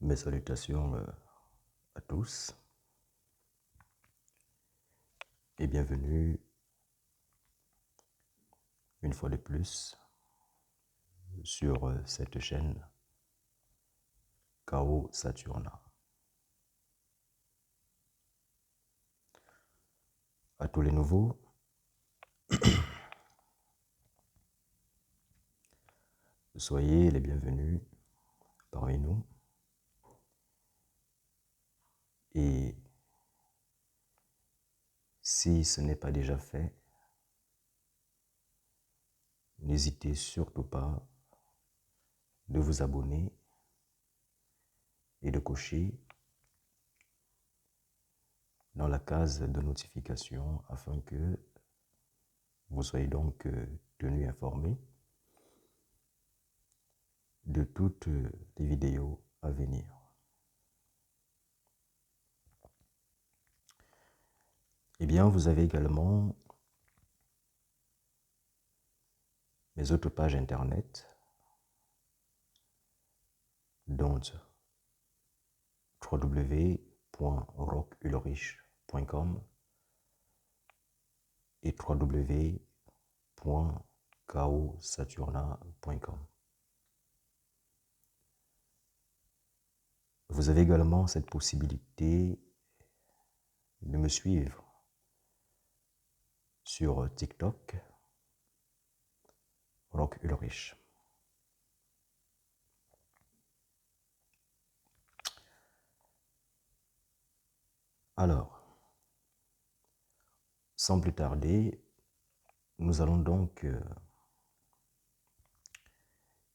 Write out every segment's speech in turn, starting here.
Mes salutations à tous et bienvenue une fois de plus sur cette chaîne Chaos Saturna. À tous les nouveaux, soyez les bienvenus parmi nous et si ce n'est pas déjà fait, n'hésitez surtout pas de vous abonner et de cocher dans la case de notification afin que vous soyez donc tenus informés de toutes les vidéos à venir. Eh bien, vous avez également mes autres pages internet, dont www.rockulrich.com et www.chaosaturna.com. Vous avez également cette possibilité de me suivre sur TikTok, Rock Ulrich. Alors, sans plus tarder, nous allons donc,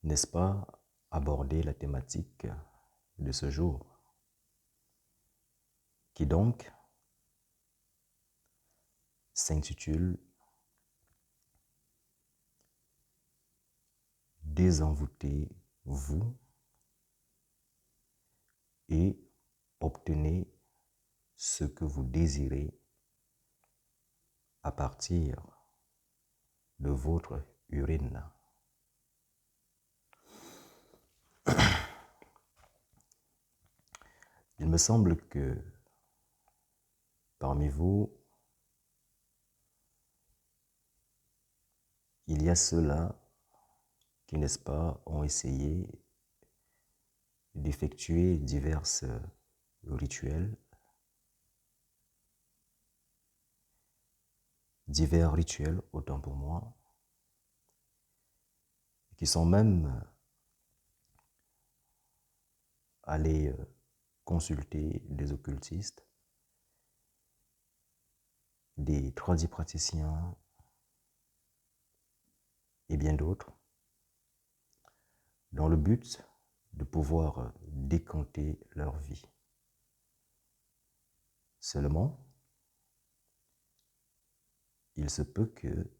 n'est-ce pas, aborder la thématique de ce jour, qui donc s'intitule « Désenvoûtez-vous et obtenez ce que vous désirez à partir de votre urine. » Il me semble que parmi vous, il y a ceux-là qui, n'est-ce pas, ont essayé d'effectuer divers rituels, autant pour moi, qui sont même allés consulter des occultistes, des tradipraticiens et bien d'autres, dans le but de pouvoir décanter leur vie. Seulement, il se peut que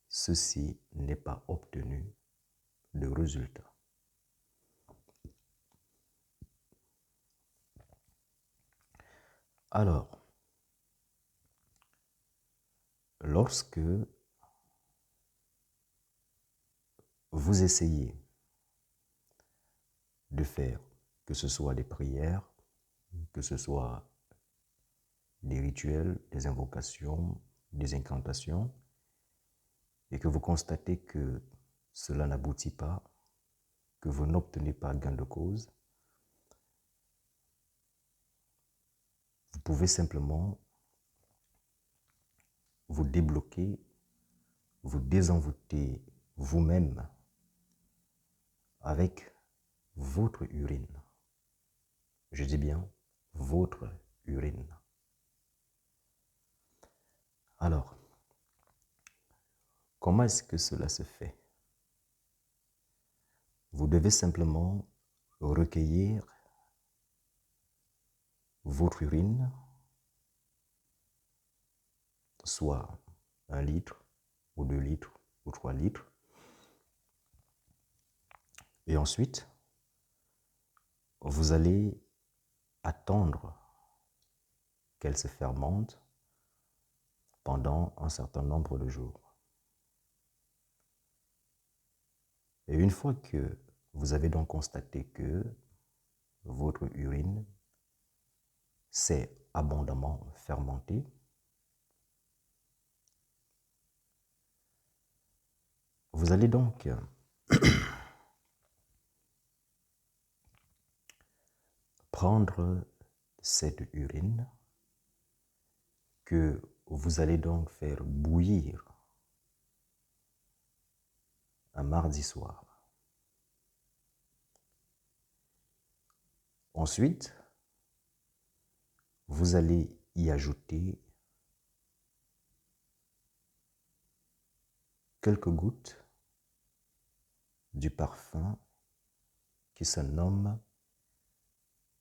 ceci n'ait pas obtenu de résultat. Alors, lorsque vous essayez de faire, que ce soit des prières, que ce soit des rituels, des invocations, des incantations, et que vous constatez que cela n'aboutit pas, que vous n'obtenez pas gain de cause, vous pouvez simplement vous débloquer, vous désenvoûter vous-même avec votre urine. Je dis bien votre urine. Alors, comment est-ce que cela se fait? Vous devez simplement recueillir votre urine, soit 1 litre, ou 2 litres, ou 3 litres. Et ensuite, vous allez attendre qu'elle se fermente pendant un certain nombre de jours. Et une fois que vous avez donc constaté que votre urine s'est abondamment fermentée, vous allez donc prendre cette urine que vous allez donc faire bouillir un mardi soir. Ensuite, vous allez y ajouter quelques gouttes du parfum qui se nomme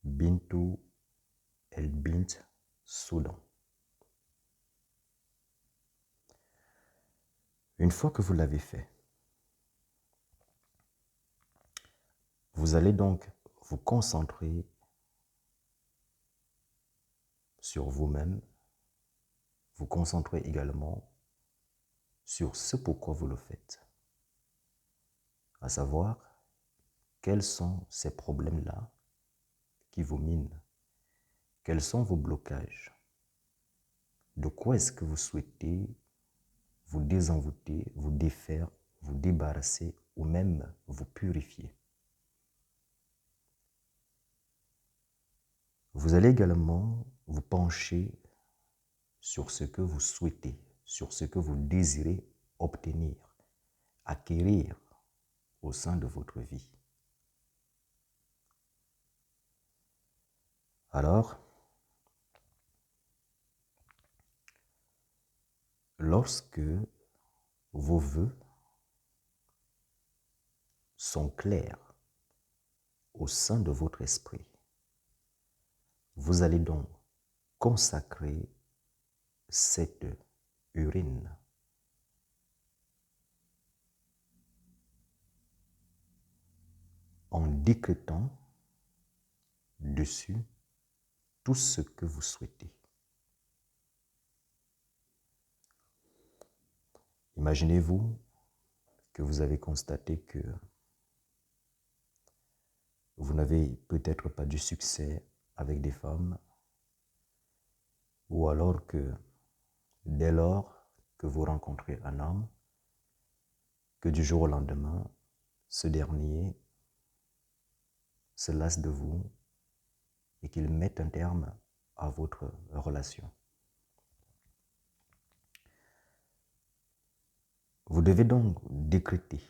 Bintu El Bint Soudan. Une fois que vous l'avez fait, vous allez donc vous concentrer sur vous-même, vous concentrer également sur ce pourquoi vous le faites, à savoir quels sont ces problèmes-là qui vous minent, quels sont vos blocages, de quoi est-ce que vous souhaitez vous désenvoûter, vous défaire, vous débarrasser ou même vous purifier. Vous allez également vous pencher sur ce que vous souhaitez, sur ce que vous désirez obtenir, acquérir au sein de votre vie. Alors, lorsque vos vœux sont clairs au sein de votre esprit, vous allez donc consacrer cette urine en décrétant dessus tout ce que vous souhaitez. Imaginez-vous que vous avez constaté que vous n'avez peut-être pas du succès avec des femmes, ou alors que dès lors que vous rencontrez un homme, que du jour au lendemain, ce dernier se lasse de vous et qu'il mette un terme à votre relation. Vous devez donc décréter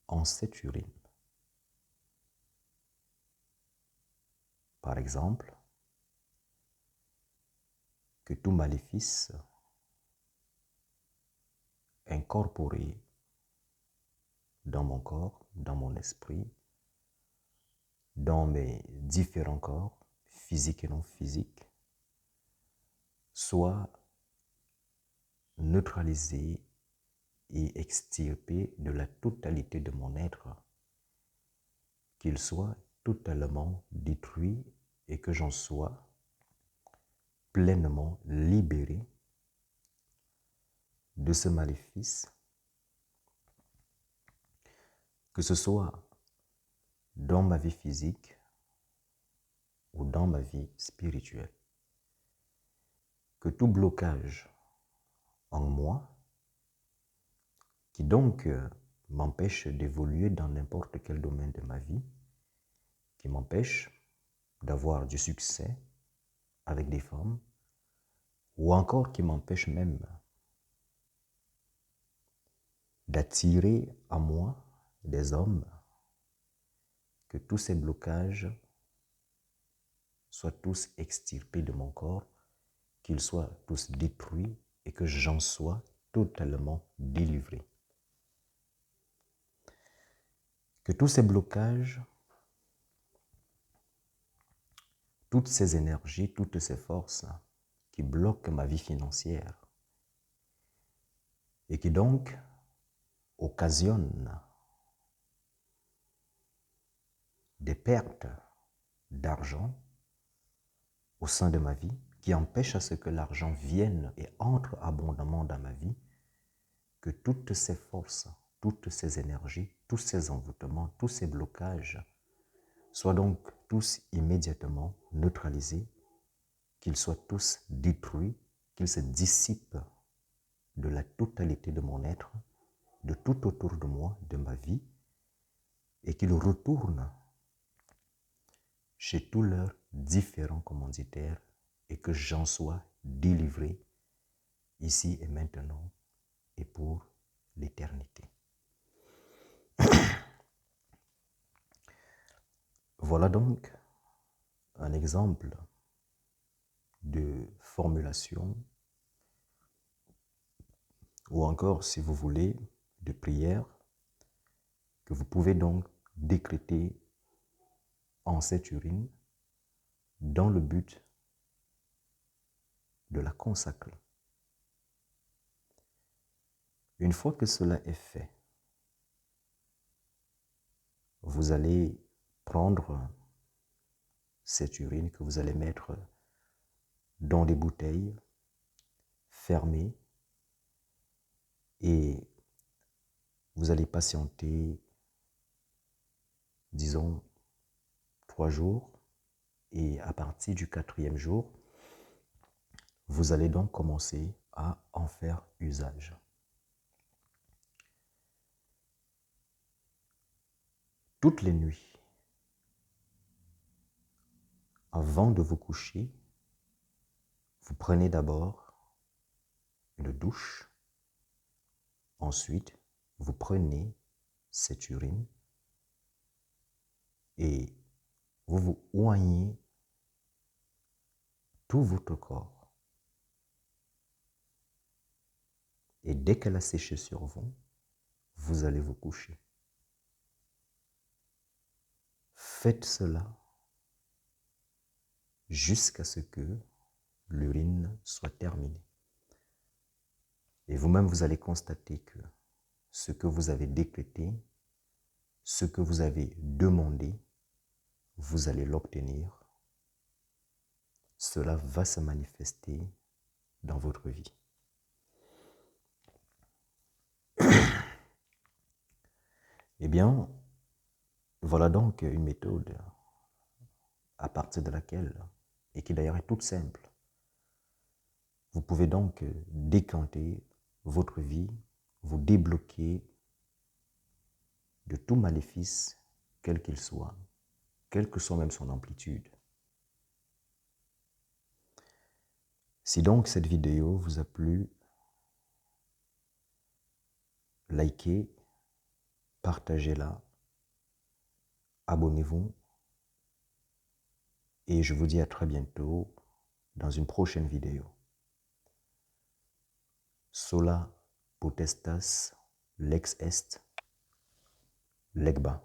en cette urine, par exemple, que tout maléfice incorporé dans mon corps, dans mon esprit, dans mes différents corps, physiques et non physiques, soit neutralisé et extirpé de la totalité de mon être, qu'il soit totalement détruit et que j'en sois pleinement libéré de ce maléfice, que ce soit dans ma vie physique ou dans ma vie spirituelle. Que tout blocage en moi, qui donc m'empêche d'évoluer dans n'importe quel domaine de ma vie, qui m'empêche d'avoir du succès avec des femmes, ou encore qui m'empêche même d'attirer à moi des hommes, que tous ces blocages soient tous extirpés de mon corps, qu'ils soient tous détruits et que j'en sois totalement délivré. Que tous ces blocages, toutes ces énergies, toutes ces forces qui bloquent ma vie financière et qui donc occasionnent des pertes d'argent au sein de ma vie, qui empêchent à ce que l'argent vienne et entre abondamment dans ma vie, que toutes ces forces, toutes ces énergies, tous ces envoûtements, tous ces blocages soient donc tous immédiatement neutralisés, qu'ils soient tous détruits, qu'ils se dissipent de la totalité de mon être, de tout autour de moi, de ma vie, et qu'ils retournent chez tous leurs différents commanditaires et que j'en sois délivré ici et maintenant et pour l'éternité. Voilà donc un exemple de formulation ou encore, si vous voulez, de prière que vous pouvez donc décréter en cette urine dans le but de la consacrer. Une fois que cela est fait, vous allez prendre cette urine que vous allez mettre dans des bouteilles fermées et vous allez patienter, disons, 3 jours, et à partir du 4e jour, vous allez donc commencer à en faire usage. Toutes les nuits, avant de vous coucher, vous prenez d'abord une douche. Ensuite, vous prenez cette urine et vous vous oignez tout votre corps. Et dès qu'elle a séché sur vous, vous allez vous coucher. Faites cela jusqu'à ce que l'urine soit terminée. Et vous-même, vous allez constater que ce que vous avez décrété, ce que vous avez demandé, vous allez l'obtenir. Cela va se manifester dans votre vie. Eh bien, voilà donc une méthode à partir de laquelle, et qui d'ailleurs est toute simple, vous pouvez donc décanter votre vie, vous débloquer de tout maléfice, quel qu'il soit, quelle que soit même son amplitude. Si donc cette vidéo vous a plu, likez, partagez-la, abonnez-vous et je vous dis à très bientôt dans une prochaine vidéo. Sola potestas lex est legba.